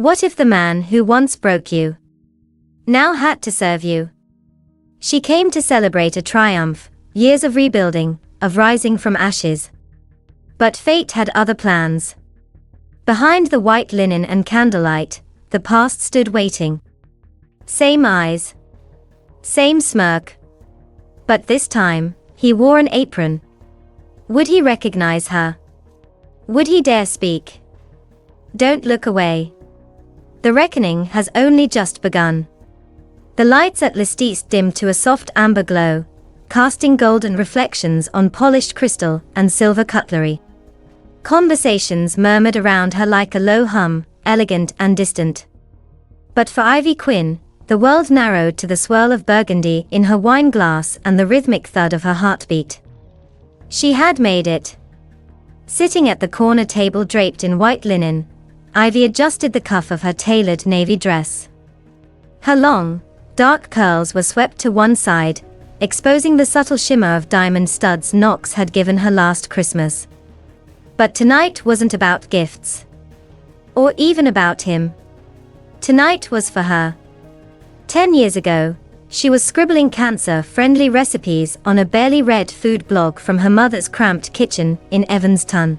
What if the man who once broke you now had to serve you? She came to celebrate a triumph, years of rebuilding, of rising from ashes. But fate had other plans. Behind the white linen and candlelight, the past stood waiting. Same eyes. Same smirk. But this time, he wore an apron. Would he recognize her? Would he dare speak? Don't look away. The reckoning has only just begun. The lights at Lestis dimmed to a soft amber glow, casting golden reflections on polished crystal and silver cutlery. Conversations murmured around her like a low hum, elegant and distant. But for Ivy Quinn, the world narrowed to the swirl of burgundy in her wine glass and the rhythmic thud of her heartbeat. She had made it. Sitting at the corner table draped in white linen, Ivy adjusted the cuff of her tailored navy dress. Her long, dark curls were swept to one side, exposing the subtle shimmer of diamond studs Knox had given her last Christmas. But tonight wasn't about gifts. Or even about him. Tonight was for her. 10 years ago, she was scribbling cancer-friendly recipes on a barely read food blog from her mother's cramped kitchen in Evanston.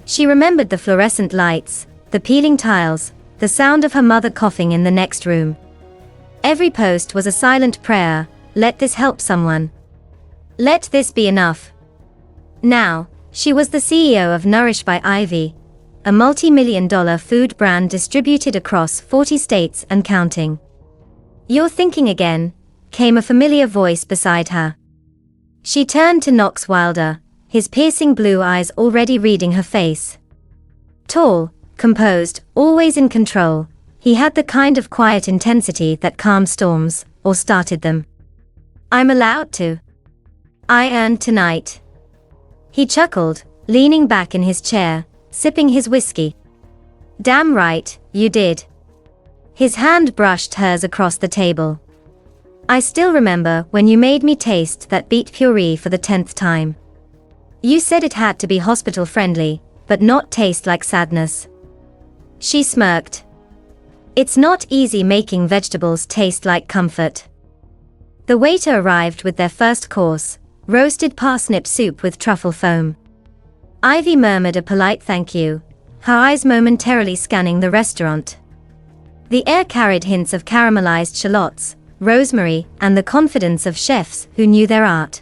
She remembered the fluorescent lights, the peeling tiles, the sound of her mother coughing in the next room. Every post was a silent prayer, let this help someone. Let this be enough. Now, she was the CEO of Nourish by Ivy, a multi-million-dollar food brand distributed across 40 states and counting. "You're thinking again," came a familiar voice beside her. She turned to Knox Wilder, his piercing blue eyes already reading her face. Tall, composed, always in control, he had the kind of quiet intensity that calmed storms, or started them. "I'm allowed to. I earned tonight." He chuckled, leaning back in his chair, sipping his whiskey. "Damn right, you did." His hand brushed hers across the table. "I still remember when you made me taste that beet puree for the 10th time. You said it had to be hospital-friendly, but not taste like sadness." She smirked. "It's not easy making vegetables taste like comfort." The waiter arrived with their first course, roasted parsnip soup with truffle foam. Ivy murmured a polite thank you, her eyes momentarily scanning the restaurant. The air carried hints of caramelized shallots, rosemary, and the confidence of chefs who knew their art.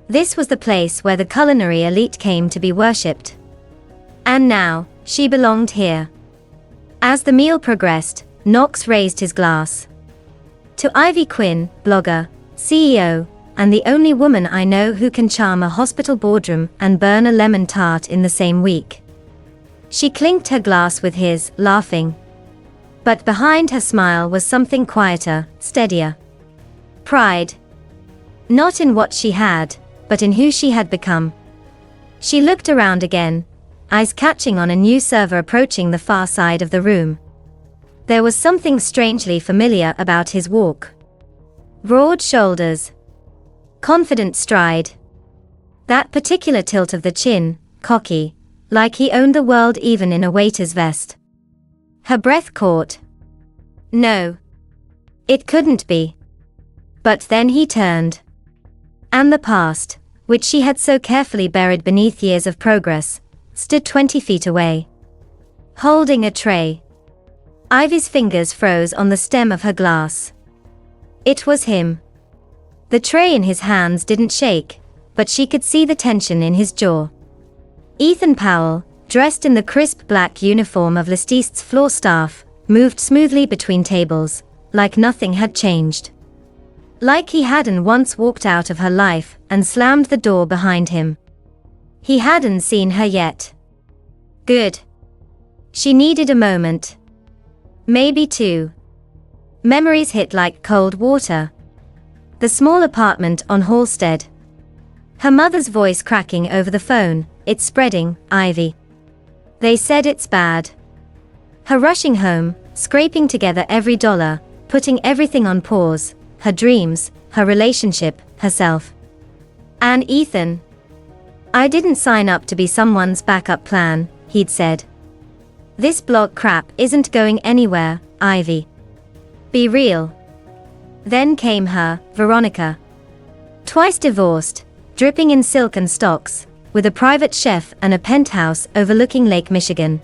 This was the place where the culinary elite came to be worshipped. And now, she belonged here. As the meal progressed, Knox raised his glass. "To Ivy Quinn, blogger, CEO, and the only woman I know who can charm a hospital boardroom and burn a lemon tart in the same week." She clinked her glass with his, laughing. But behind her smile was something quieter, steadier. Pride. Not in what she had, but in who she had become. She looked around again, eyes catching on a new server approaching the far side of the room. There was something strangely familiar about his walk. Broad shoulders. Confident stride. That particular tilt of the chin, cocky, like he owned the world even in a waiter's vest. Her breath caught. No. It couldn't be. But then he turned. And the past, which she had so carefully buried beneath years of progress, stood 20 feet away. Holding a tray. Ivy's fingers froze on the stem of her glass. It was him. The tray in his hands didn't shake, but she could see the tension in his jaw. Ethan Powell, dressed in the crisp black uniform of Lestist's floor staff, moved smoothly between tables, like nothing had changed. Like he hadn't once walked out of her life and slammed the door behind him. He hadn't seen her yet. Good. She needed a moment. Maybe two. Memories hit like cold water. The small apartment on Halstead. Her mother's voice cracking over the phone, "It's spreading, Ivy. They said it's bad." Her rushing home, scraping together every dollar, putting everything on pause, her dreams, her relationship, herself. And Ethan. "I didn't sign up to be someone's backup plan," he'd said. This blog crap isn't going anywhere, Ivy. Be real. Then came her, Veronica. Twice divorced, dripping in silk and stocks, with a private chef and a penthouse overlooking Lake Michigan.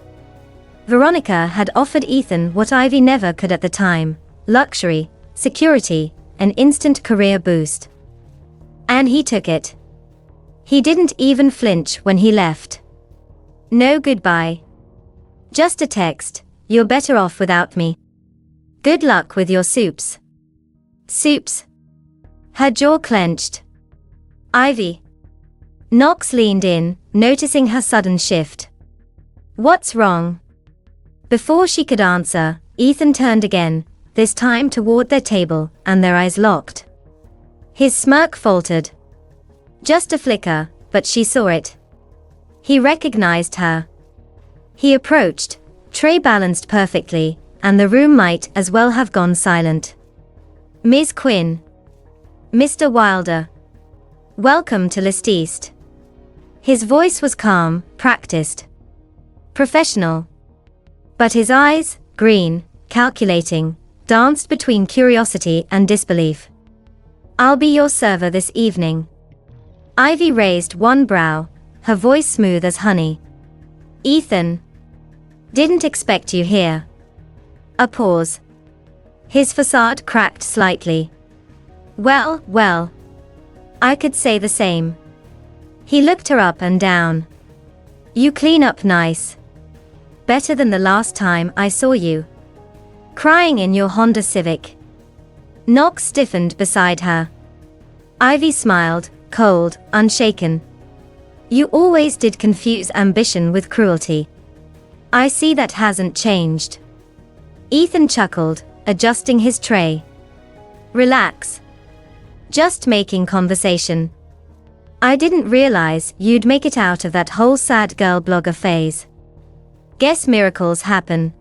Veronica had offered Ethan what Ivy never could at the time: luxury, security, an instant career boost. And he took it. He didn't even flinch when he left. No goodbye. Just a text, "You're better off without me. Good luck with your soups." Soups? Her jaw clenched. Ivy. Knox leaned in, noticing her sudden shift. What's wrong? Before she could answer, Ethan turned again, this time toward their table, and their eyes locked. His smirk faltered. Just a flicker, but she saw it. He recognized her. He approached, tray balanced perfectly, and the room might as well have gone silent. "Ms. Quinn. Mr. Wilder. Welcome to List. His voice was calm, practiced. Professional. But his eyes, green, calculating, danced between curiosity and disbelief. "I'll be your server this evening." Ivy raised one brow, her voice smooth as honey. "Ethan. Didn't expect you here." A pause. His facade cracked slightly. Well. I could say the same." He looked her up and down. "You clean up nice. Better than the last time I saw you. Crying in your Honda Civic." Knox stiffened beside her. Ivy smiled, cold, unshaken. "You always did confuse ambition with cruelty. I see that hasn't changed." Ethan chuckled, adjusting his tray. "Relax. Just making conversation. I didn't realize you'd make it out of that whole sad girl blogger phase. Guess miracles happen.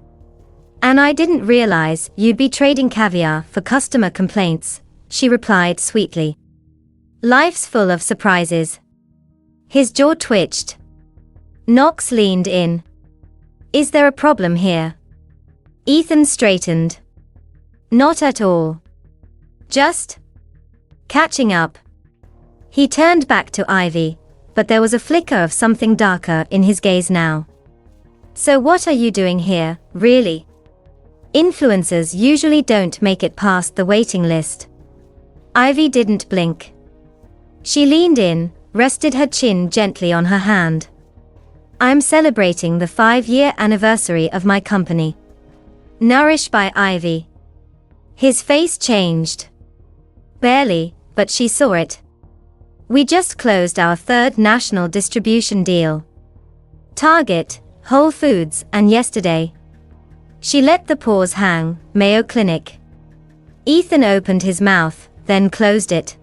And I didn't realize you'd be trading caviar for customer complaints," she replied sweetly. "Life's full of surprises." His jaw twitched. Knox leaned in. "Is there a problem here?" Ethan straightened. "Not at all. Just catching up." He turned back to Ivy, but there was a flicker of something darker in his gaze now. "So what are you doing here, really? Influencers usually don't make it past the waiting list." Ivy didn't blink. She leaned in, rested her chin gently on her hand. "I'm celebrating the 5-year anniversary of my company." Nourish by Ivy. His face changed. Barely, but she saw it. "We just closed our 3rd national distribution deal. Target, Whole Foods, and yesterday." She let the pause hang, Mayo Clinic. Ethan opened his mouth, then closed it.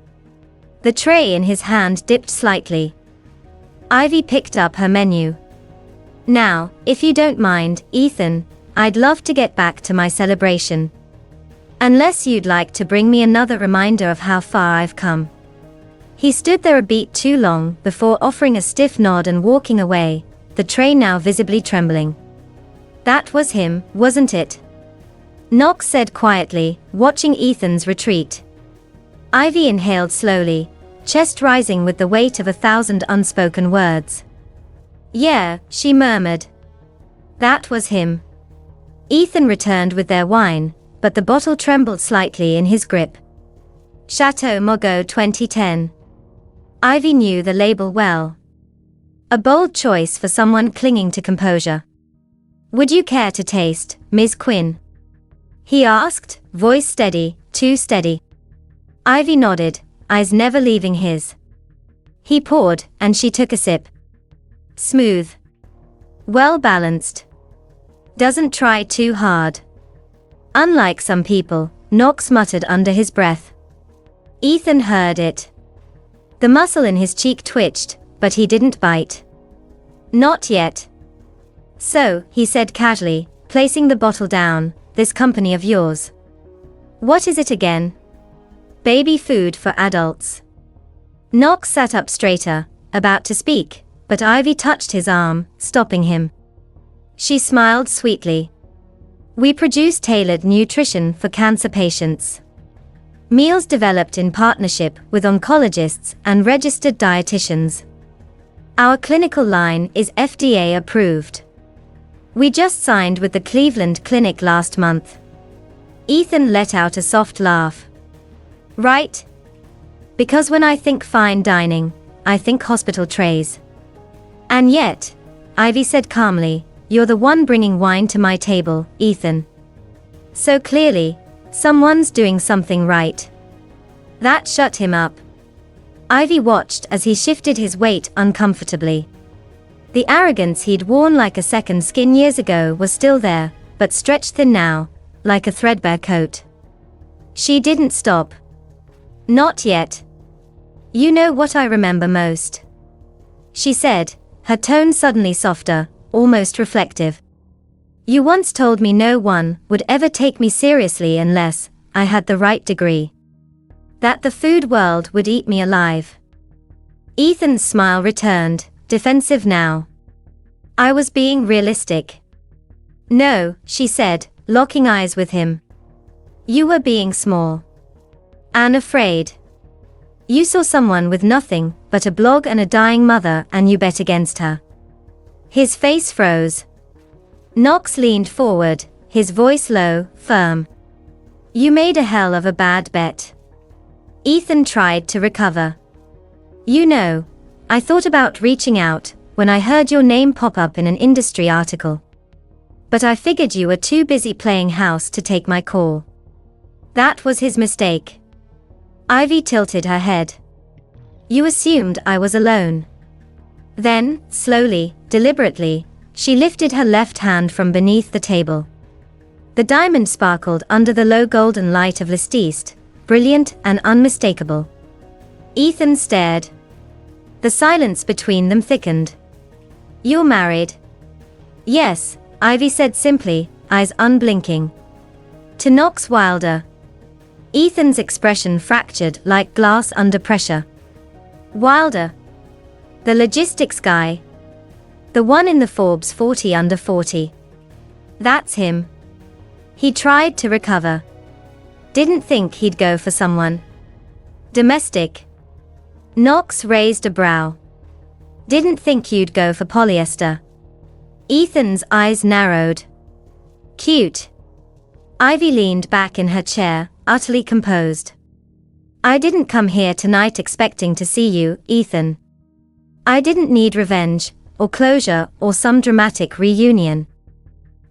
The tray in his hand dipped slightly. Ivy picked up her menu. "Now, if you don't mind, Ethan, I'd love to get back to my celebration. Unless you'd like to bring me another reminder of how far I've come." He stood there a beat too long before offering a stiff nod and walking away, the tray now visibly trembling. "That was him, wasn't it?" Knox said quietly, watching Ethan's retreat. Ivy inhaled slowly, chest rising with the weight of 1,000 unspoken words. "Yeah," she murmured. "That was him." Ethan returned with their wine, but the bottle trembled slightly in his grip. Chateau Margaux 2010. Ivy knew the label well. A bold choice for someone clinging to composure. "Would you care to taste, Ms. Quinn?" he asked, voice steady, too steady. Ivy nodded, eyes never leaving his. He poured, and she took a sip. Smooth. Well balanced. Doesn't try too hard. Unlike some people, Knox muttered under his breath. Ethan heard it. The muscle in his cheek twitched, but he didn't bite. "Not yet." "So," he said casually, placing the bottle down, "this company of yours. What is it again?" "Baby food for adults." Knox sat up straighter, about to speak, but Ivy touched his arm, stopping him. She smiled sweetly. We produce tailored nutrition for cancer patients. Meals developed in partnership with oncologists and registered dietitians. Our clinical line is FDA approved. We just signed with the Cleveland Clinic last month. Ethan let out a soft laugh. Right? Because when I think fine dining, I think hospital trays. And yet, Ivy said calmly, you're the one bringing wine to my table, Ethan. So clearly, someone's doing something right. That shut him up. Ivy watched as he shifted his weight uncomfortably. The arrogance he'd worn like a second skin years ago was still there, but stretched thin now, like a threadbare coat. She didn't stop. Not yet. You know what I remember most? She said, her tone suddenly softer, almost reflective. You once told me no one would ever take me seriously unless I had the right degree. That the food world would eat me alive. Ethan's smile returned, defensive now. I was being realistic. No, she said, locking eyes with him. You were being small. And afraid. You saw someone with nothing but a blog and a dying mother and you bet against her. His face froze. Knox leaned forward, his voice low, firm. You made a hell of a bad bet. Ethan tried to recover. You know, I thought about reaching out when I heard your name pop up in an industry article. But I figured you were too busy playing house to take my call. That was his mistake. Ivy tilted her head. You assumed I was alone. Then, slowly, deliberately, she lifted her left hand from beneath the table. The diamond sparkled under the low golden light of Lestiste, brilliant and unmistakable. Ethan stared. The silence between them thickened. You're married? Yes, Ivy said simply, eyes unblinking. To Knox Wilder. Ethan's expression fractured like glass under pressure. Wilder. The logistics guy. The one in the Forbes 40 under 40. That's him. He tried to recover. Didn't think he'd go for someone domestic. Knox raised a brow. Didn't think you'd go for polyester. Ethan's eyes narrowed. Cute. Ivy leaned back in her chair, utterly composed. I didn't come here tonight expecting to see you, Ethan. I didn't need revenge, or closure, or some dramatic reunion.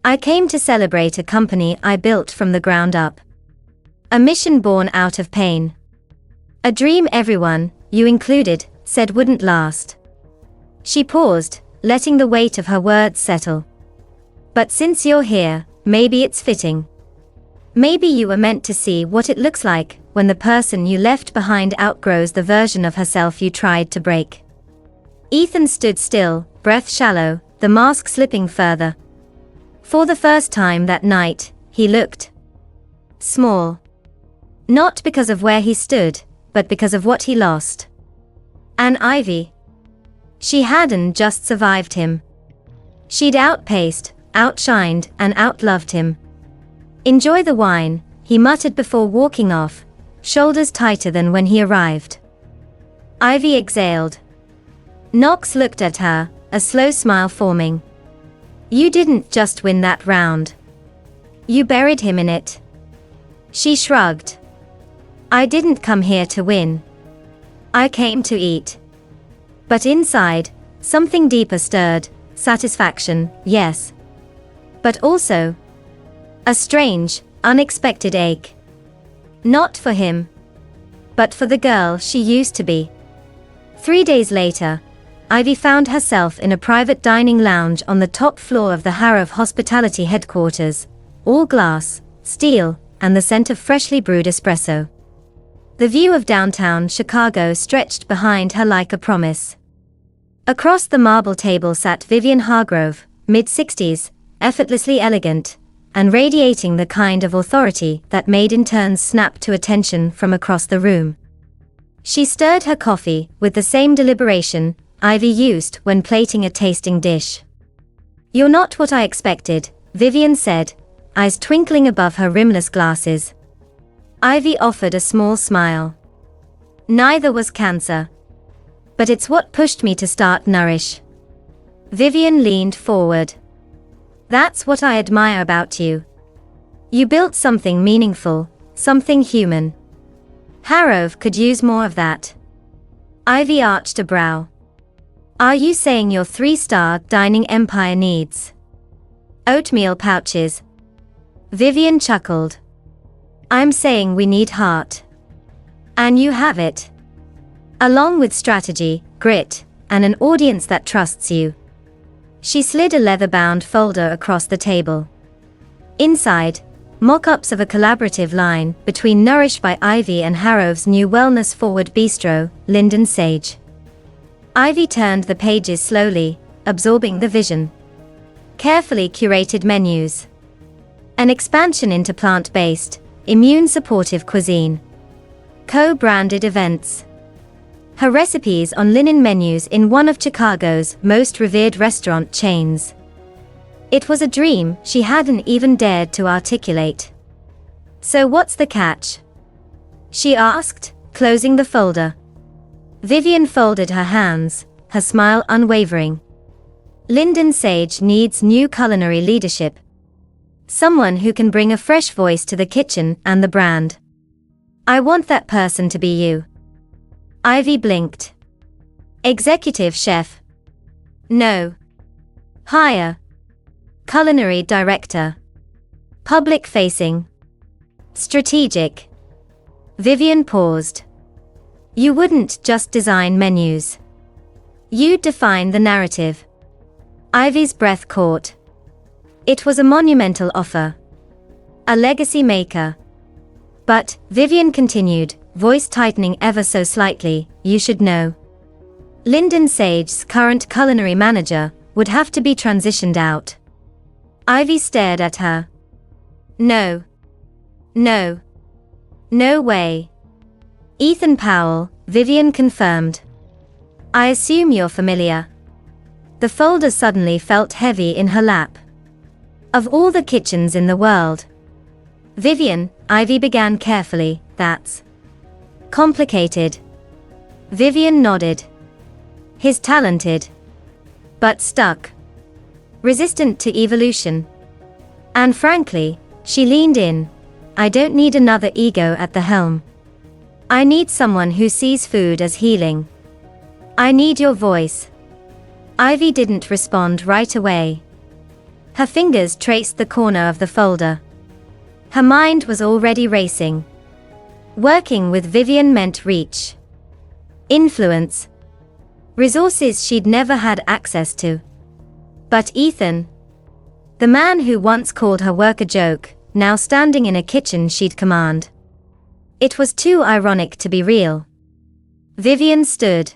I came to celebrate a company I built from the ground up. A mission born out of pain. A dream everyone, you included, said wouldn't last. She paused, letting the weight of her words settle. But since you're here, maybe it's fitting. Maybe you were meant to see what it looks like when the person you left behind outgrows the version of herself you tried to break. Ethan stood still, breath shallow, the mask slipping further. For the first time that night, he looked small. Not because of where he stood, but because of what he lost. And Ivy. She hadn't just survived him. She'd outpaced, outshined, and outloved him. Enjoy the wine, he muttered before walking off, shoulders tighter than when he arrived. Ivy exhaled. Knox looked at her, a slow smile forming. You didn't just win that round. You buried him in it. She shrugged. I didn't come here to win. I came to eat. But inside, something deeper stirred, satisfaction, yes. But also, a strange, unexpected ache. Not for him, but for the girl she used to be. 3 days later, Ivy found herself in a private dining lounge on the top floor of the Harrov Hospitality headquarters, all glass, steel, and the scent of freshly brewed espresso. The view of downtown Chicago stretched behind her like a promise. Across the marble table sat Vivian Hargrove, mid-60s, effortlessly elegant, and radiating the kind of authority that made interns snap to attention from across the room. She stirred her coffee with the same deliberation Ivy used when plating a tasting dish. You're not what I expected, Vivian said, eyes twinkling above her rimless glasses. Ivy offered a small smile. Neither was cancer. But it's what pushed me to start Nourish. Vivian leaned forward. That's what I admire about you. You built something meaningful, something human. Harrove could use more of that. Ivy arched a brow. Are you saying your 3-star dining empire needs oatmeal pouches? Vivian chuckled. I'm saying we need heart. And you have it. Along with strategy, grit, and an audience that trusts you. She slid a leather-bound folder across the table. Inside, mock-ups of a collaborative line between Nourish by Ivy and Harrove's new wellness-forward bistro, Linden Sage. Ivy turned the pages slowly, absorbing the vision. Carefully curated menus. An expansion into plant-based, immune-supportive cuisine. Co-branded events. Her recipes on linen menus in one of Chicago's most revered restaurant chains. It was a dream she hadn't even dared to articulate. So what's the catch? She asked, closing the folder. Vivian folded her hands, her smile unwavering. Linden Sage needs new culinary leadership. Someone who can bring a fresh voice to the kitchen and the brand. I want that person to be you. Ivy blinked. Executive chef. No. Hire. Culinary director. Public facing. Strategic. Vivian paused. You wouldn't just design menus. You'd define the narrative. Ivy's breath caught. It was a monumental offer. A legacy maker. But, Vivian continued, voice tightening ever so slightly, you should know. Linden Sage's current culinary manager would have to be transitioned out. Ivy stared at her. No. No. No way. Ethan Powell, Vivian confirmed. I assume you're familiar. The folder suddenly felt heavy in her lap. Of all the kitchens in the world. Vivian, Ivy began carefully, that's complicated. Vivian nodded. He's talented. But stuck. Resistant to evolution. And frankly, she leaned in. I don't need another ego at the helm. I need someone who sees food as healing. I need your voice. Ivy didn't respond right away. Her fingers traced the corner of the folder. Her mind was already racing. Working with Vivian meant reach. Influence. Resources she'd never had access to. But Ethan, the man who once called her work a joke, now standing in a kitchen she'd command. It was too ironic to be real. Vivian stood.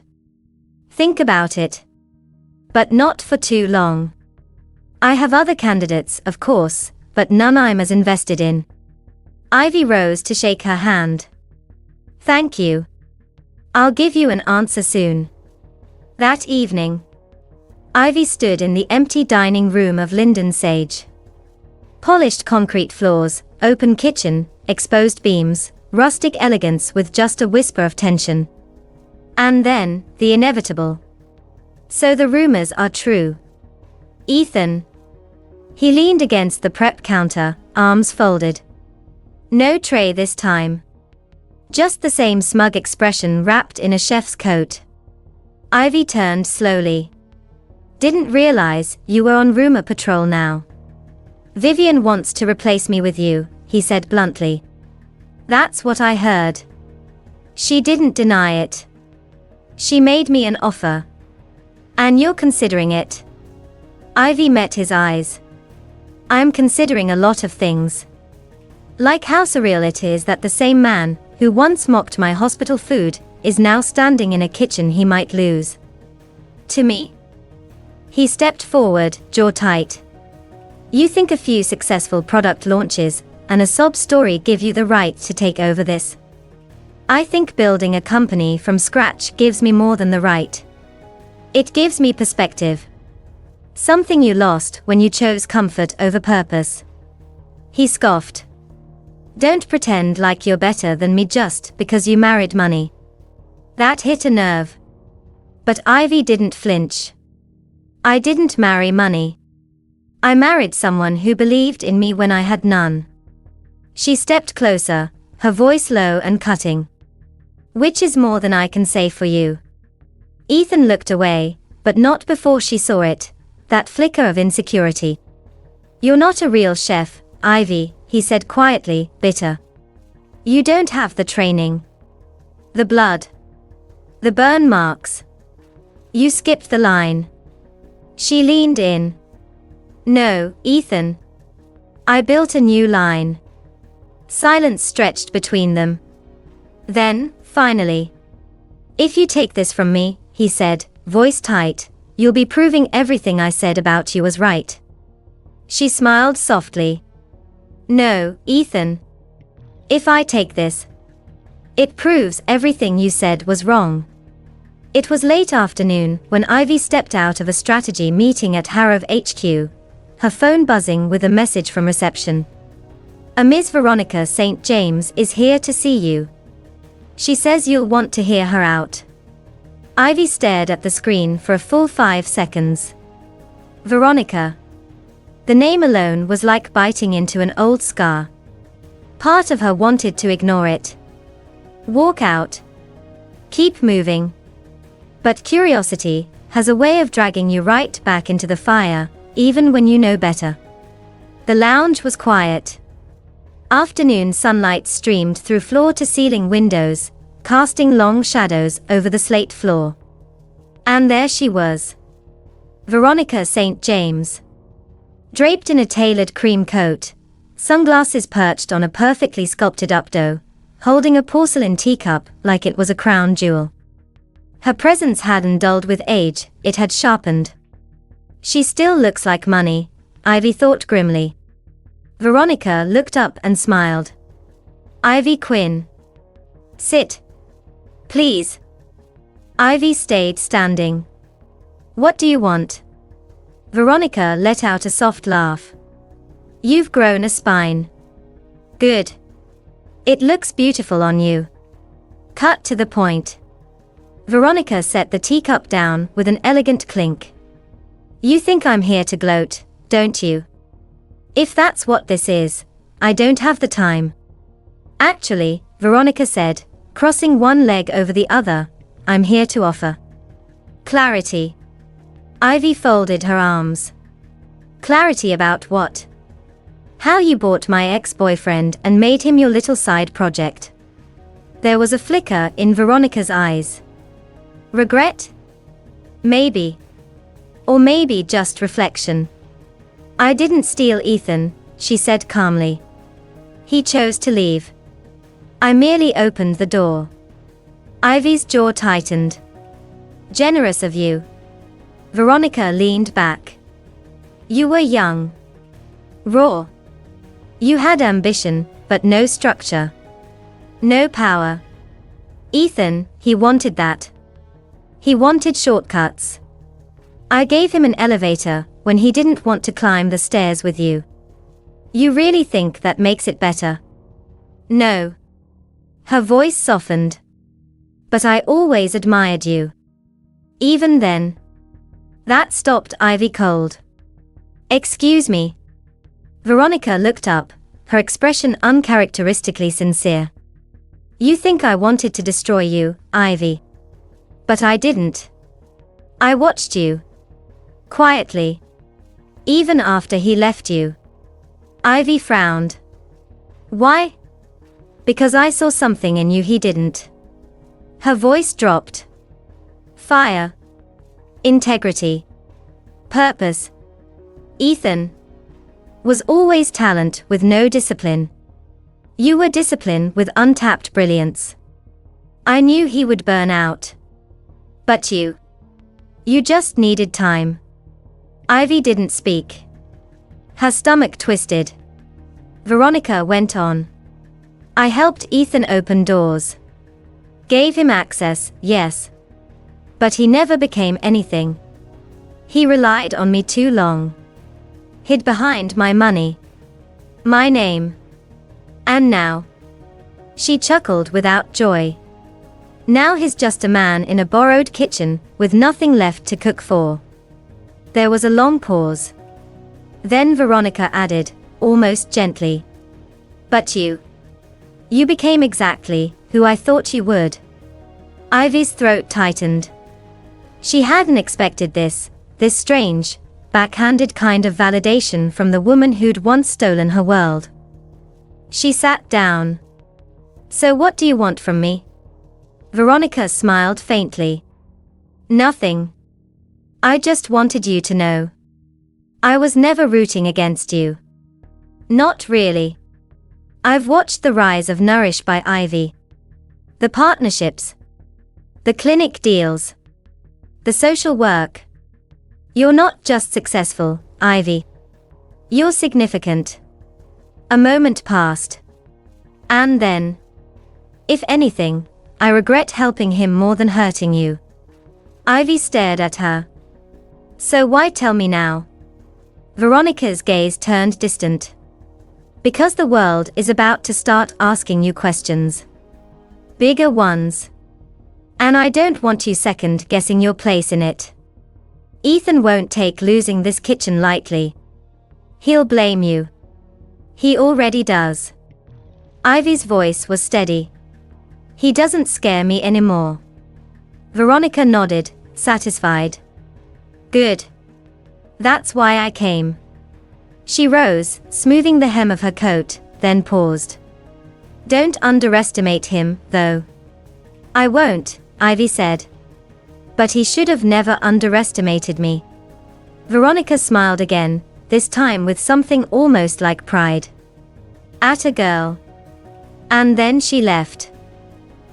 Think about it. But not for too long. I have other candidates, of course, but none I'm as invested in. Ivy rose to shake her hand. Thank you. I'll give you an answer soon. That evening, Ivy stood in the empty dining room of Linden Sage. Polished concrete floors, open kitchen, exposed beams, rustic elegance with just a whisper of tension. And then, the inevitable. So the rumors are true. Ethan. He leaned against the prep counter, arms folded. No tray this time. Just the same smug expression wrapped in a chef's coat. Ivy turned slowly. Didn't realize you were on rumor patrol now. Vivian wants to replace me with you, he said bluntly. That's what I heard. She didn't deny it. She made me an offer. And you're considering it? Ivy met his eyes. I'm considering a lot of things. Like how surreal it is that the same man, who once mocked my hospital food, is now standing in a kitchen he might lose. To me. He stepped forward, jaw tight. You think a few successful product launches and a sob story give you the right to take over this? I think building a company from scratch gives me more than the right. It gives me perspective. Something you lost when you chose comfort over purpose. He scoffed. Don't pretend like you're better than me just because you married money. That hit a nerve. But Ivy didn't flinch. I didn't marry money. I married someone who believed in me when I had none. She stepped closer, her voice low and cutting. Which is more than I can say for you. Ethan looked away, but not before she saw it, that flicker of insecurity. You're not a real chef, Ivy, he said quietly, bitter. You don't have the training. The blood. The burn marks. You skipped the line. She leaned in. No, Ethan. I built a new line. Silence stretched between them. Then, finally. If you take this from me, he said, voice tight, you'll be proving everything I said about you was right. She smiled softly. No, Ethan. If I take this, it proves everything you said was wrong. It was late afternoon when Ivy stepped out of a strategy meeting at Harrow HQ, her phone buzzing with a message from reception. A Miss Veronica St. James is here to see you. She says you'll want to hear her out. Ivy stared at the screen for a full 5 seconds. Veronica. The name alone was like biting into an old scar. Part of her wanted to ignore it. Walk out. Keep moving. But curiosity has a way of dragging you right back into the fire, even when you know better. The lounge was quiet. Afternoon sunlight streamed through floor-to-ceiling windows, casting long shadows over the slate floor. And there she was. Veronica St. James. Draped in a tailored cream coat, sunglasses perched on a perfectly sculpted updo, holding a porcelain teacup like it was a crown jewel. Her presence hadn't dulled with age, it had sharpened. She still looks like money, Ivy thought grimly. Veronica looked up and smiled. Ivy Quinn. Sit. Please. Ivy stayed standing. What do you want? Veronica let out a soft laugh. You've grown a spine. Good. It looks beautiful on you. Cut to the point. Veronica set the teacup down with an elegant clink. You think I'm here to gloat, don't you? If that's what this is, I don't have the time. Actually, Veronica said, crossing one leg over the other, I'm here to offer clarity. Ivy folded her arms. Clarity about what? How you bought my ex-boyfriend and made him your little side project. There was a flicker in Veronica's eyes. Regret? Maybe. Or maybe just reflection. I didn't steal Ethan, she said calmly. He chose to leave. I merely opened the door. Ivy's jaw tightened. Generous of you. Veronica leaned back. You were young. Raw. You had ambition, but no structure. No power. Ethan, he wanted that. He wanted shortcuts. I gave him an elevator when he didn't want to climb the stairs with you. You really think that makes it better? No. Her voice softened. But I always admired you. Even then. That stopped Ivy cold. Excuse me. Veronica looked up, her expression uncharacteristically sincere. You think I wanted to destroy you, Ivy. But I didn't. I watched you. Quietly. Even after he left you. Ivy frowned. Why? Because I saw something in you he didn't. Her voice dropped. Fire. Integrity. Purpose. Ethan was always talent with no discipline. You were discipline with untapped brilliance. I knew he would burn out. But you just needed time. Ivy didn't speak. Her stomach twisted. Veronica went on. I helped Ethan open doors. Gave him access, yes. But he never became anything. He relied on me too long. Hid behind my money. My name. And now. She chuckled without joy. Now he's just a man in a borrowed kitchen, with nothing left to cook for. There was a long pause. Then Veronica added, almost gently. But you became exactly who I thought you would. Ivy's throat tightened. She hadn't expected this strange, backhanded kind of validation from the woman who'd once stolen her world. She sat down. So what do you want from me? Veronica smiled faintly. Nothing. I just wanted you to know. I was never rooting against you. Not really. I've watched the rise of Nourish by Ivy. The partnerships. The clinic deals. The social work. You're not just successful, Ivy. You're significant. A moment passed. And then. If anything, I regret helping him more than hurting you. Ivy stared at her. So why tell me now? Veronica's gaze turned distant. Because the world is about to start asking you questions. Bigger ones. And I don't want you second-guessing your place in it. Ethan won't take losing this kitchen lightly. He'll blame you. He already does. Ivy's voice was steady. He doesn't scare me anymore. Veronica nodded, satisfied. Good. That's why I came. She rose, smoothing the hem of her coat, then paused. Don't underestimate him, though. I won't, Ivy said. But he should have never underestimated me. Veronica smiled again, this time with something almost like pride. At a girl. And then she left.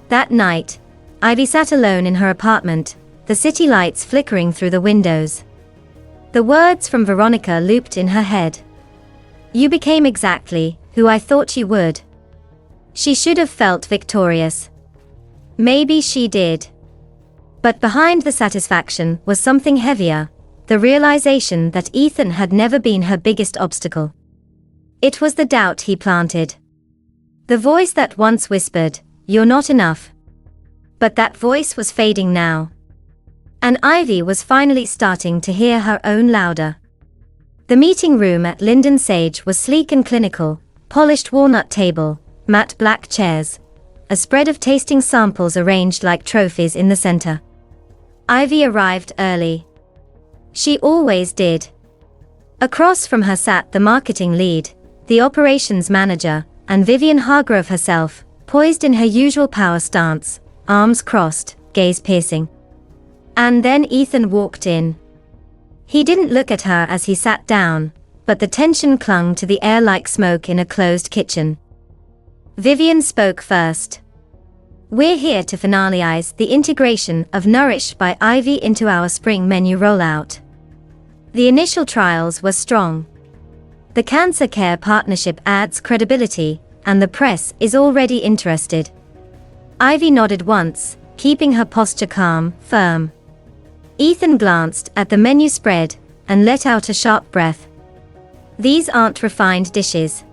That night, Ivy sat alone in her apartment, the city lights flickering through the windows. The words from Veronica looped in her head. You became exactly who I thought you would. She should have felt victorious. Maybe she did. But behind the satisfaction was something heavier, the realization that Ethan had never been her biggest obstacle. It was the doubt he planted. The voice that once whispered, "You're not enough." But that voice was fading now. And Ivy was finally starting to hear her own louder. The meeting room at Linden Sage was sleek and clinical, polished walnut table, matte black chairs, a spread of tasting samples arranged like trophies in the center. Ivy arrived early. She always did. Across from her sat the marketing lead, the operations manager, and Vivian Hargrove herself, poised in her usual power stance, arms crossed, gaze piercing. And then Ethan walked in. He didn't look at her as he sat down, but the tension clung to the air like smoke in a closed kitchen. Vivian spoke first. We're here to finalize the integration of Nourish by Ivy into our spring menu rollout. The initial trials were strong. The cancer care partnership adds credibility, and the press is already interested. Ivy nodded once, keeping her posture calm, firm. Ethan glanced at the menu spread, and let out a sharp breath. These aren't refined dishes.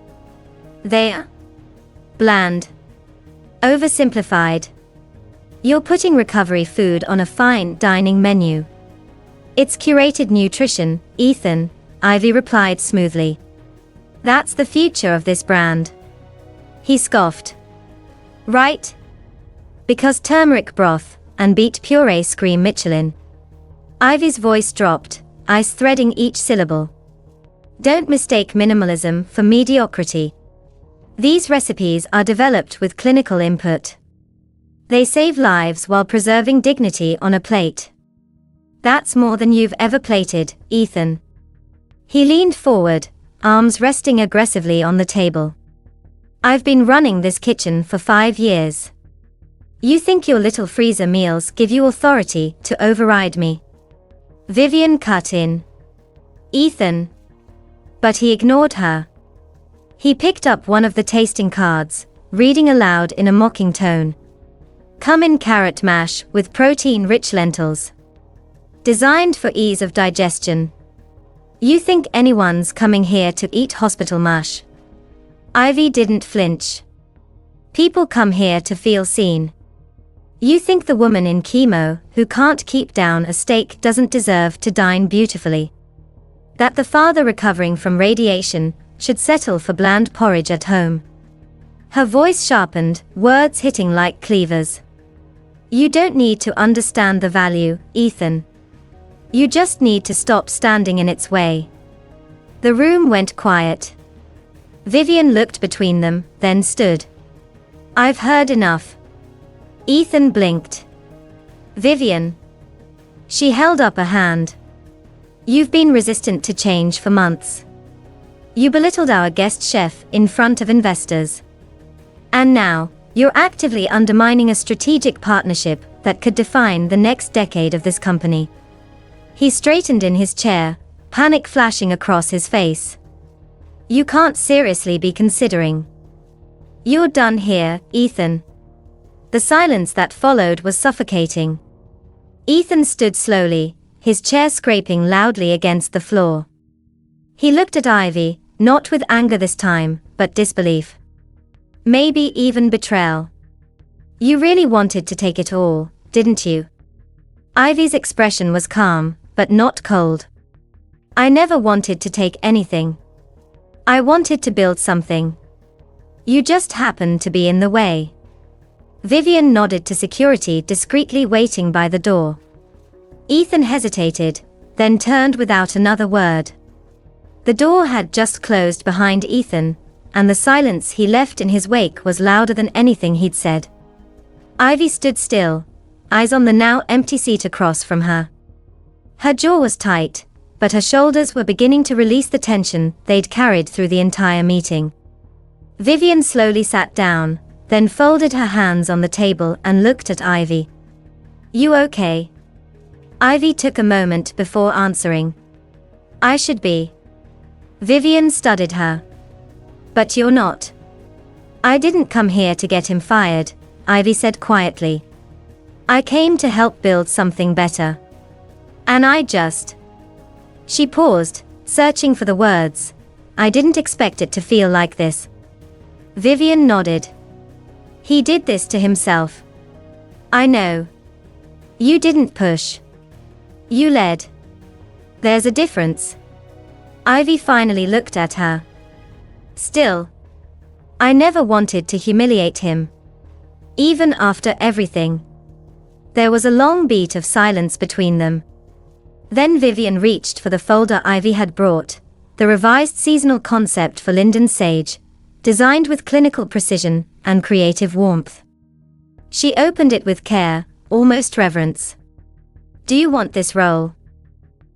They're bland. Oversimplified. You're putting recovery food on a fine dining menu. It's curated nutrition, Ethan, Ivy replied smoothly. That's the future of this brand. He scoffed. Right? Because turmeric broth and beet puree scream Michelin. Ivy's voice dropped, ice threading each syllable. Don't mistake minimalism for mediocrity. These recipes are developed with clinical input. They save lives while preserving dignity on a plate. That's more than you've ever plated, Ethan. He leaned forward, arms resting aggressively on the table. I've been running this kitchen for 5 years. You think your little freezer meals give you authority to override me? Vivian cut in. Ethan. But he ignored her. He picked up one of the tasting cards, reading aloud in a mocking tone. Come in carrot mash with protein-rich lentils. designed for ease of digestion. You think anyone's coming here to eat hospital mush? Ivy didn't flinch. People come here to feel seen. You think the woman in chemo who can't keep down a steak doesn't deserve to dine beautifully? That the father recovering from radiation should settle for bland porridge at home? Her voice sharpened, words hitting like cleavers. You don't need to understand the value, Ethan. You just need to stop standing in its way. The room went quiet. Vivian looked between them, then stood. I've heard enough. Ethan blinked. Vivian. She held up a hand. You've been resistant to change for months. You belittled our guest chef in front of investors. And now, you're actively undermining a strategic partnership that could define the next decade of this company. He straightened in his chair, panic flashing across his face. You can't seriously be considering. You're done here, Ethan. The silence that followed was suffocating. Ethan stood slowly, his chair scraping loudly against the floor. He looked at Ivy, not with anger this time, but disbelief. Maybe even betrayal. You really wanted to take it all, didn't you? Ivy's expression was calm, but not cold. I never wanted to take anything. I wanted to build something. You just happened to be in the way. Vivian nodded to security discreetly waiting by the door. Ethan hesitated, then turned without another word. The door had just closed behind Ethan, and the silence he left in his wake was louder than anything he'd said. Ivy stood still, eyes on the now empty seat across from her. Her jaw was tight, but her shoulders were beginning to release the tension they'd carried through the entire meeting. Vivian slowly sat down, then folded her hands on the table and looked at Ivy. You okay? Ivy took a moment before answering. I should be. Vivian studied her. But you're not. I didn't come here to get him fired, Ivy said quietly. I came to help build something better. And I just... She paused, searching for the words. I didn't expect it to feel like this. Vivian nodded. He did this to himself. I know. You didn't push. You led. There's a difference. Ivy finally looked at her. Still. I never wanted to humiliate him. Even after everything. There was a long beat of silence between them. Then Vivian reached for the folder Ivy had brought, the revised seasonal concept for Linden Sage, designed with clinical precision and creative warmth. She opened it with care, almost reverence. Do you want this role?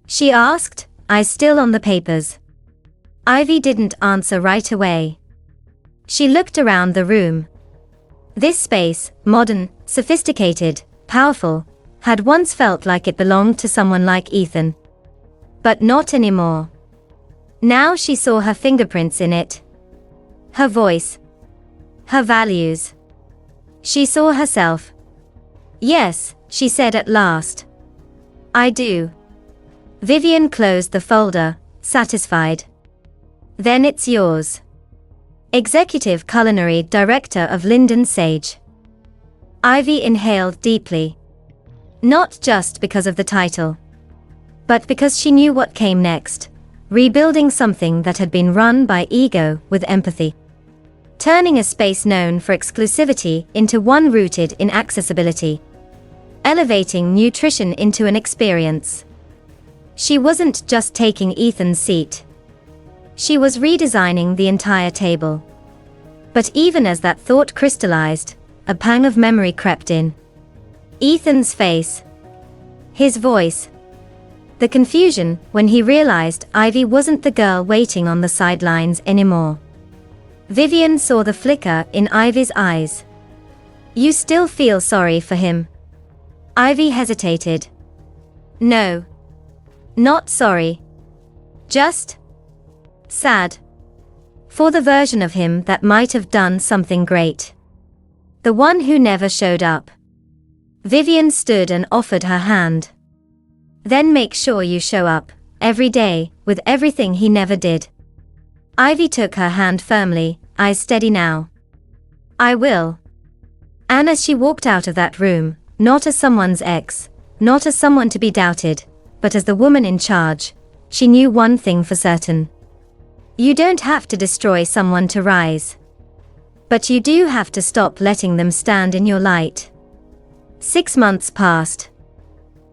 She asked, eyes still on the papers. Ivy didn't answer right away. She looked around the room. This space, modern, sophisticated, powerful, had once felt like it belonged to someone like Ethan. But not anymore. Now she saw her fingerprints in it. Her voice. Her values. She saw herself. Yes, she said at last. I do. Vivian closed the folder, satisfied. Then it's yours. Executive Culinary Director of Linden Sage. Ivy inhaled deeply. Not just because of the title, but because she knew what came next, rebuilding something that had been run by ego with empathy. Turning a space known for exclusivity into one rooted in accessibility. Elevating nutrition into an experience. She wasn't just taking Ethan's seat. She was redesigning the entire table. But even as that thought crystallized, a pang of memory crept in. Ethan's face. His voice. The confusion when he realized Ivy wasn't the girl waiting on the sidelines anymore. Vivian saw the flicker in Ivy's eyes. You still feel sorry for him? Ivy hesitated. No. Not sorry. Just sad. For the version of him that might have done something great. The one who never showed up. Vivian stood and offered her hand. Then make sure you show up, every day, with everything he never did. Ivy took her hand firmly, eyes steady now. I will. And as she walked out of that room, not as someone's ex, not as someone to be doubted, but as the woman in charge, she knew one thing for certain. You don't have to destroy someone to rise. But you do have to stop letting them stand in your light. 6 months passed.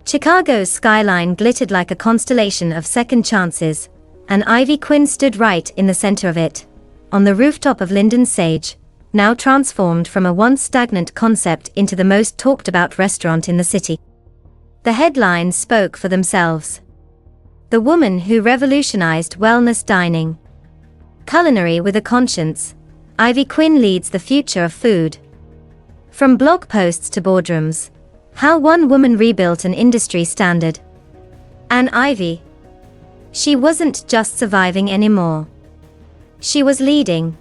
Chicago's skyline glittered like a constellation of second chances, and Ivy Quinn stood right in the center of it, on the rooftop of Linden Sage, now transformed from a once stagnant concept into the most talked about restaurant in the city. The headlines spoke for themselves. The woman who revolutionized wellness dining. Culinary with a conscience, Ivy Quinn leads the future of food. From blog posts to boardrooms, how one woman rebuilt an industry standard. And Ivy. She wasn't just surviving anymore. She was leading.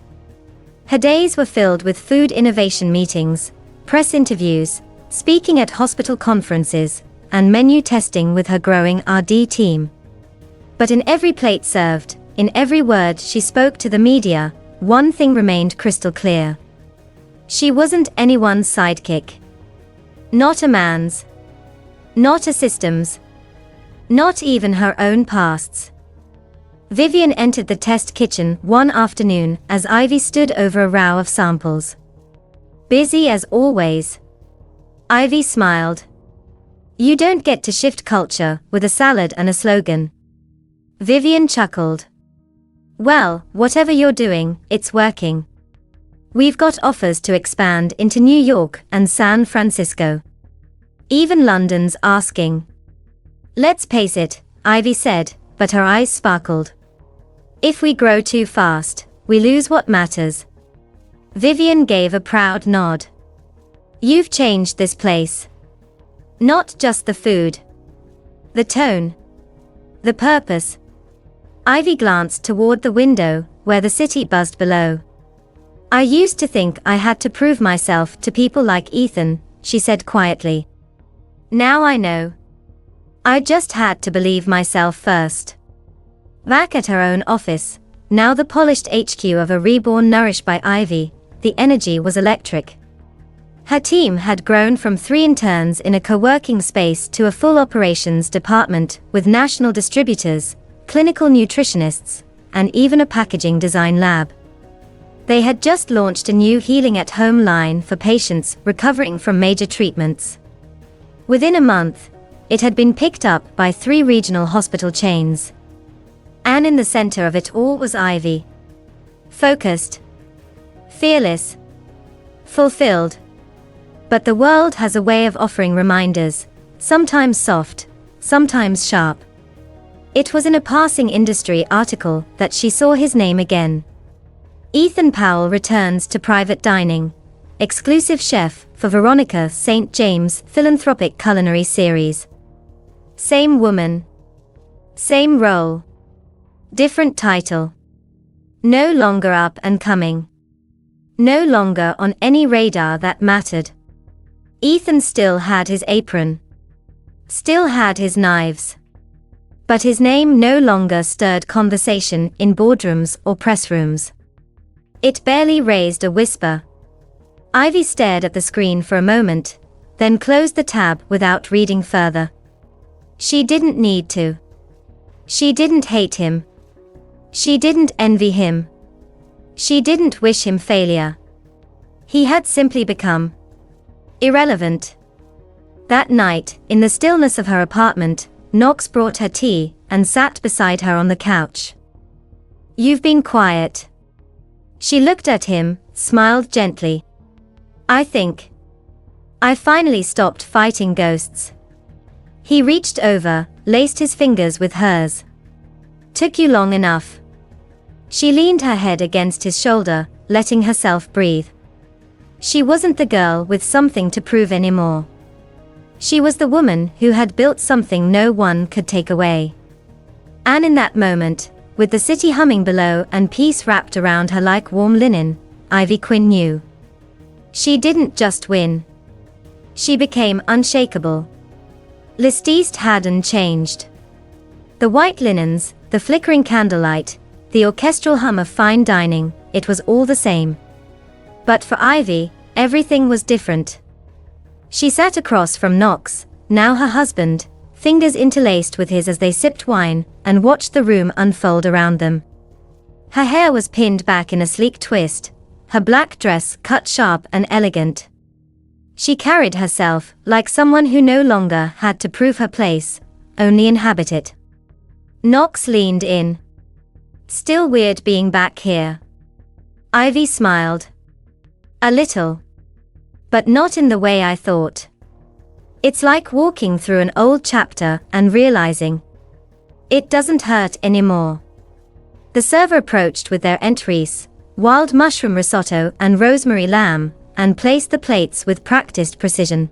Her days were filled with food innovation meetings, press interviews, speaking at hospital conferences, and menu testing with her growing RD team. But in every plate served, in every word she spoke to the media, one thing remained crystal clear. She wasn't anyone's sidekick. Not a man's. Not a system's. Not even her own past's. Vivian entered the test kitchen one afternoon as Ivy stood over a row of samples. Busy as always. Ivy smiled. You don't get to shift culture with a salad and a slogan. Vivian chuckled. Well, whatever you're doing, it's working. We've got offers to expand into New York and San Francisco. Even London's asking. Let's pace it, Ivy said, but her eyes sparkled. If we grow too fast, we lose what matters. Vivian gave a proud nod. You've changed this place. Not just the food. The tone. The purpose. Ivy glanced toward the window, where the city buzzed below. I used to think I had to prove myself to people like Ethan, she said quietly. Now I know. I just had to believe myself first. Back at her own office, now the polished HQ of a reborn nourished by Ivy, the energy was electric. Her team had grown from 3 interns in a co-working space to a full operations department with national distributors, clinical nutritionists, and even a packaging design lab. They had just launched a new healing at home line for patients recovering from major treatments. Within a month, it had been picked up by 3 regional hospital chains. And in the center of it all was Ivy. Focused. Fearless. Fulfilled. But the world has a way of offering reminders, sometimes soft, sometimes sharp. It was in a passing industry article that she saw his name again. Ethan Powell returns to private dining, exclusive chef for Veronica St. James' philanthropic culinary series. Same woman. Same role. Different title. No longer up and coming. No longer on any radar that mattered. Ethan still had his apron. Still had his knives. But his name no longer stirred conversation in boardrooms or press rooms. It barely raised a whisper. Ivy stared at the screen for a moment, then closed the tab without reading further. She didn't need to. She didn't hate him. She didn't envy him. She didn't wish him failure. He had simply become irrelevant. That night, in the stillness of her apartment, Knox brought her tea and sat beside her on the couch. You've been quiet. She looked at him, smiled gently. I think I finally stopped fighting ghosts. He reached over, laced his fingers with hers. Took you long enough. She leaned her head against his shoulder, letting herself breathe. She wasn't the girl with something to prove anymore. She was the woman who had built something no one could take away. And in that moment, with the city humming below and peace wrapped around her like warm linen, Ivy Quinn knew. She didn't just win. She became unshakable. Lististe hadn't changed. The white linens, the flickering candlelight, the orchestral hum of fine dining, it was all the same. But for Ivy, everything was different. She sat across from Knox, now her husband, fingers interlaced with his as they sipped wine, and watched the room unfold around them. Her hair was pinned back in a sleek twist, her black dress cut sharp and elegant. She carried herself like someone who no longer had to prove her place, only inhabit it. Knox leaned in. Still weird being back here. Ivy smiled. A little. But not in the way I thought. It's like walking through an old chapter and realizing it doesn't hurt anymore. The server approached with their entries, wild mushroom risotto and rosemary lamb, and placed the plates with practiced precision.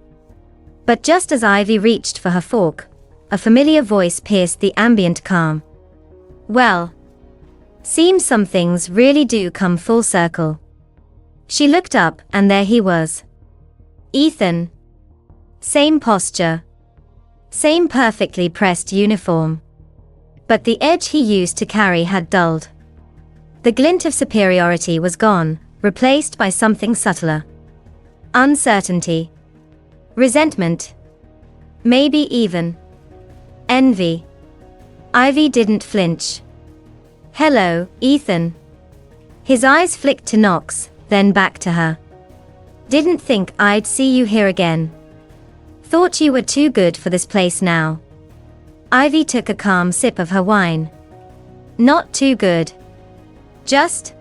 But just as Ivy reached for her fork, a familiar voice pierced the ambient calm. Well, seems some things really do come full circle. She looked up and there he was. Ethan. Same posture. Same perfectly pressed uniform. But the edge he used to carry had dulled. The glint of superiority was gone, replaced by something subtler. Uncertainty. Resentment. Maybe even envy. Ivy didn't flinch. Hello, Ethan. His eyes flicked to Knox, then back to her. Didn't think I'd see you here again. Thought you were too good for this place now. Ivy took a calm sip of her wine. Not too good. Just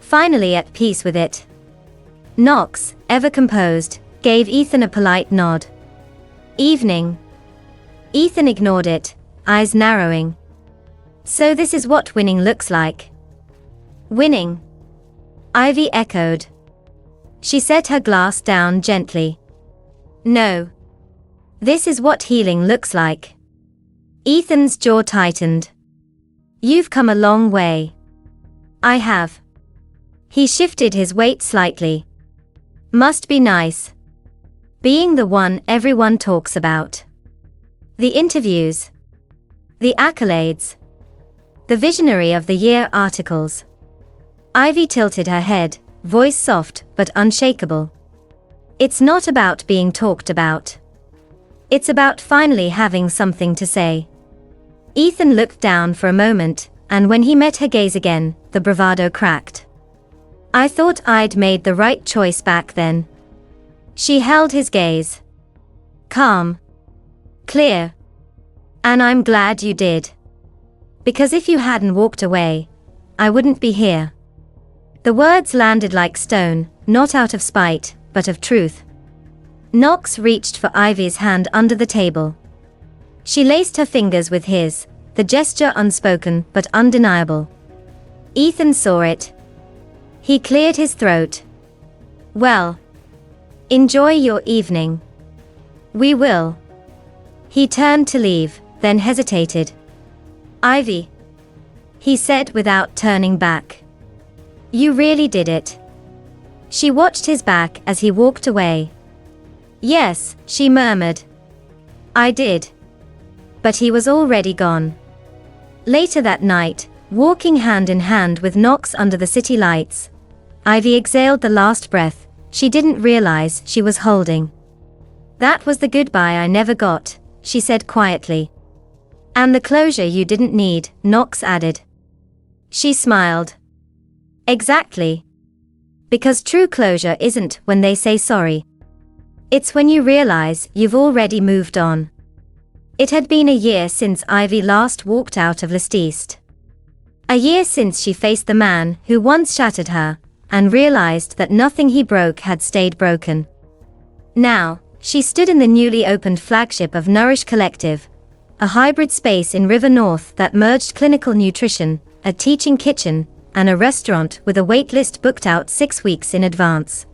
finally at peace with it. Knox, ever composed, gave Ethan a polite nod. Evening. Ethan ignored it, eyes narrowing. So this is what winning looks like. Winning. Ivy echoed. She set her glass down gently. No. This is what healing looks like. Ethan's jaw tightened. You've come a long way. I have. He shifted his weight slightly. Must be nice. Being the one everyone talks about. The interviews. The accolades. The Visionary of the Year articles. Ivy tilted her head, voice soft but unshakable. It's not about being talked about. It's about finally having something to say. Ethan looked down for a moment, and when he met her gaze again, the bravado cracked. I thought I'd made the right choice back then. She held his gaze. Calm. Clear. And I'm glad you did. Because if you hadn't walked away, I wouldn't be here. The words landed like stone, not out of spite, but of truth. Knox reached for Ivy's hand under the table. She laced her fingers with his, the gesture unspoken but undeniable. Ethan saw it. He cleared his throat. Well. Enjoy your evening. We will. He turned to leave, then hesitated. Ivy. He said without turning back. You really did it. She watched his back as he walked away. Yes, she murmured. I did. But he was already gone. Later that night, walking hand in hand with Knox under the city lights, Ivy exhaled the last breath she didn't realize she was holding. That was the goodbye I never got, she said quietly. And the closure you didn't need, Knox added. She smiled. Exactly. Because true closure isn't when they say sorry. It's when you realize you've already moved on. It had been a year since Ivy last walked out of Lististe. A year since she faced the man who once shattered her, and realized that nothing he broke had stayed broken. Now, she stood in the newly opened flagship of Nourish Collective, a hybrid space in River North that merged clinical nutrition, a teaching kitchen, and a restaurant with a waitlist booked out 6 weeks in advance.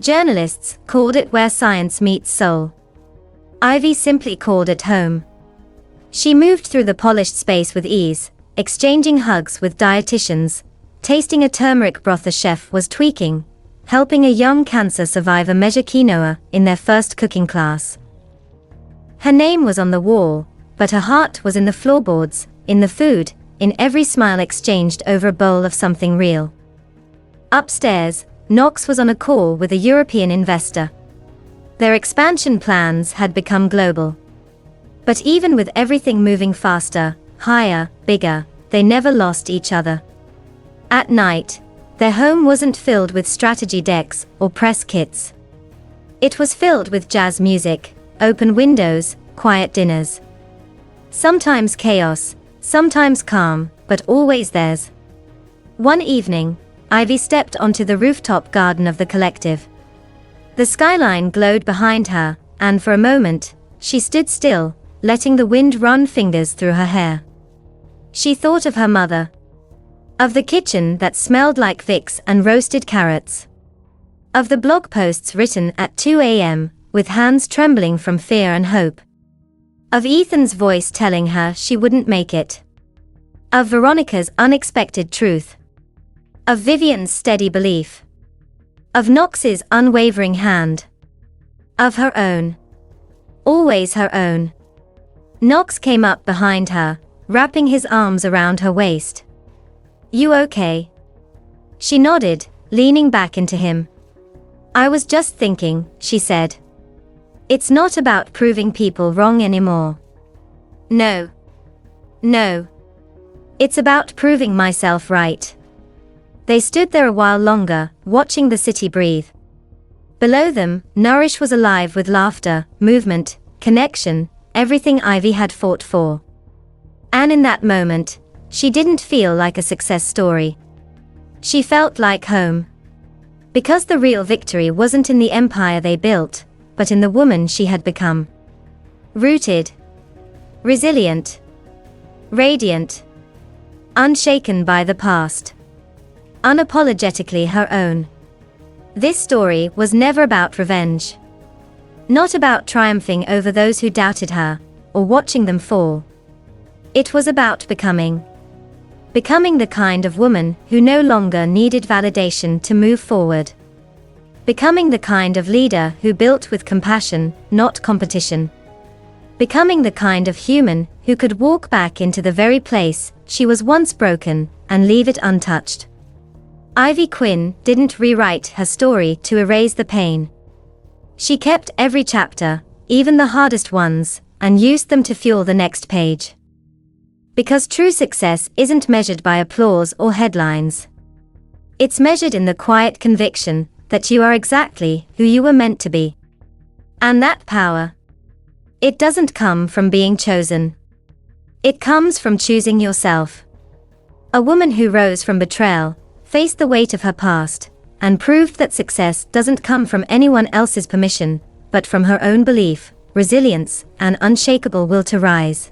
Journalists called it where science meets soul. Ivy simply called it home. She moved through the polished space with ease, exchanging hugs with dietitians, tasting a turmeric broth a chef was tweaking, helping a young cancer survivor measure quinoa in their first cooking class. Her name was on the wall, but her heart was in the floorboards, in the food, in every smile exchanged over a bowl of something real. Upstairs, Knox was on a call with a European investor. Their expansion plans had become global. But even with everything moving faster, higher, bigger, they never lost each other. At night, their home wasn't filled with strategy decks or press kits. It was filled with jazz music, open windows, quiet dinners. Sometimes chaos, sometimes calm, but always theirs. One evening, Ivy stepped onto the rooftop garden of the collective. The skyline glowed behind her, and for a moment, she stood still, letting the wind run fingers through her hair. She thought of her mother. Of the kitchen that smelled like Vicks and roasted carrots. Of the blog posts written at 2 a.m., with hands trembling from fear and hope. Of Ethan's voice telling her she wouldn't make it. Of Veronica's unexpected truth. Of Vivian's steady belief. Of Knox's unwavering hand. Of her own. Always her own. Knox came up behind her, wrapping his arms around her waist. "You okay?" She nodded, leaning back into him. "I was just thinking," she said. "It's not about proving people wrong anymore. No. No. It's about proving myself right." They stood there a while longer, watching the city breathe. Below them, Nourish was alive with laughter, movement, connection, everything Ivy had fought for. And in that moment, she didn't feel like a success story. She felt like home. Because the real victory wasn't in the empire they built, but in the woman she had become. Rooted. Resilient. Radiant. Unshaken by the past. Unapologetically her own. This story was never about revenge. Not about triumphing over those who doubted her, or watching them fall. It was about becoming. Becoming the kind of woman who no longer needed validation to move forward. Becoming the kind of leader who built with compassion, not competition. Becoming the kind of human who could walk back into the very place she was once broken, and leave it untouched. Ivy Quinn didn't rewrite her story to erase the pain. She kept every chapter, even the hardest ones, and used them to fuel the next page. Because true success isn't measured by applause or headlines. It's measured in the quiet conviction that you are exactly who you were meant to be. And that power, it doesn't come from being chosen. It comes from choosing yourself. A woman who rose from betrayal, faced the weight of her past, and proved that success doesn't come from anyone else's permission, but from her own belief, resilience, and unshakable will to rise.